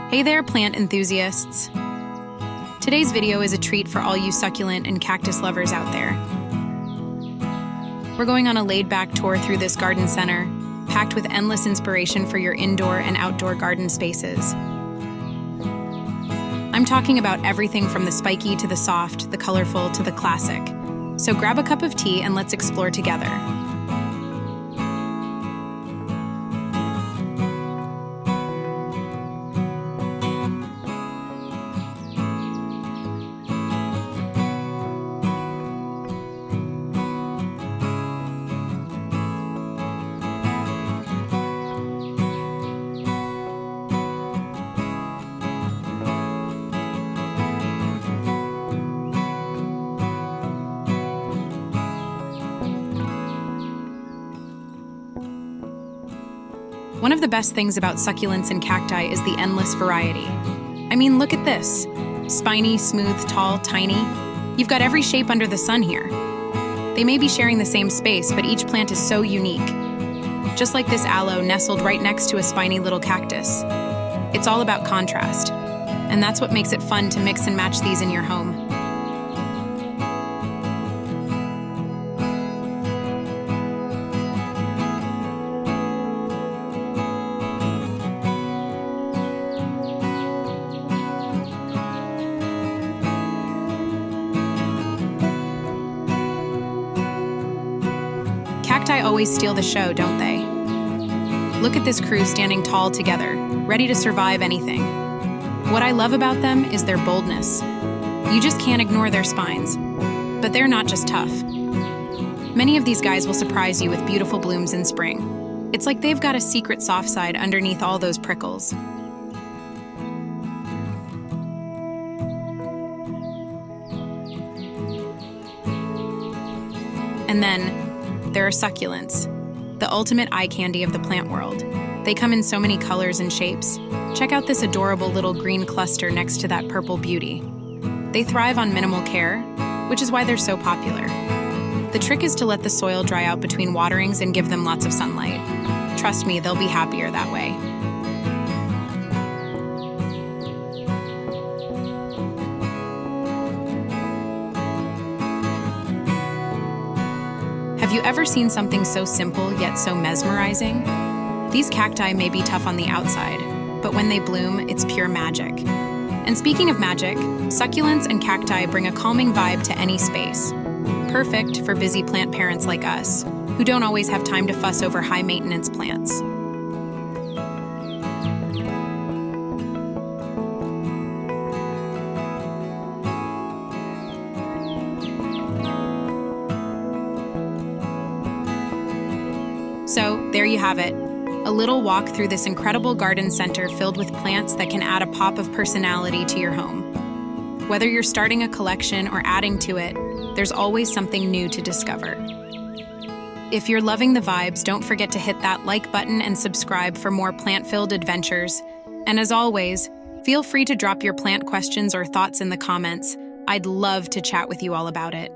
Hey there, plant enthusiasts! Today's video is a treat for all you succulent and cactus lovers out there. We're going on a laid-back tour through this garden center, packed with endless inspiration for your indoor and outdoor garden spaces. I'm talking about everything from the spiky to the soft, the colorful to the classic. So grab a cup of tea and let's explore together. One of the best things about succulents and cacti is the endless variety. I mean, look at this. Spiny, smooth, tall, tiny. You've got every shape under the sun here. They may be sharing the same space, but each plant is so unique. Just like this aloe nestled right next to a spiny little cactus. It's all about contrast. And that's what makes it fun to mix and match these in your home. Cacti always steal the show, don't they? Look at this crew standing tall together, ready to survive anything. What I love about them is their boldness. You just can't ignore their spines. But they're not just tough. Many of these guys will surprise you with beautiful blooms in spring. It's like they've got a secret soft side underneath all those prickles. And then, there are succulents, the ultimate eye candy of the plant world. They come in so many colors and shapes. Check out this adorable little green cluster next to that purple beauty. They thrive on minimal care, which is why they're so popular. The trick is to let the soil dry out between waterings and give them lots of sunlight. Trust me, they'll be happier that way. Have you ever seen something so simple yet so mesmerizing? These cacti may be tough on the outside, but when they bloom, it's pure magic. And speaking of magic, succulents and cacti bring a calming vibe to any space. Perfect for busy plant parents like us, who don't always have time to fuss over high-maintenance plants. So, there you have it. A little walk through this incredible garden center filled with plants that can add a pop of personality to your home. Whether you're starting a collection or adding to it, there's always something new to discover. If you're loving the vibes, don't forget to hit that like button and subscribe for more plant-filled adventures. And as always, feel free to drop your plant questions or thoughts in the comments. I'd love to chat with you all about it.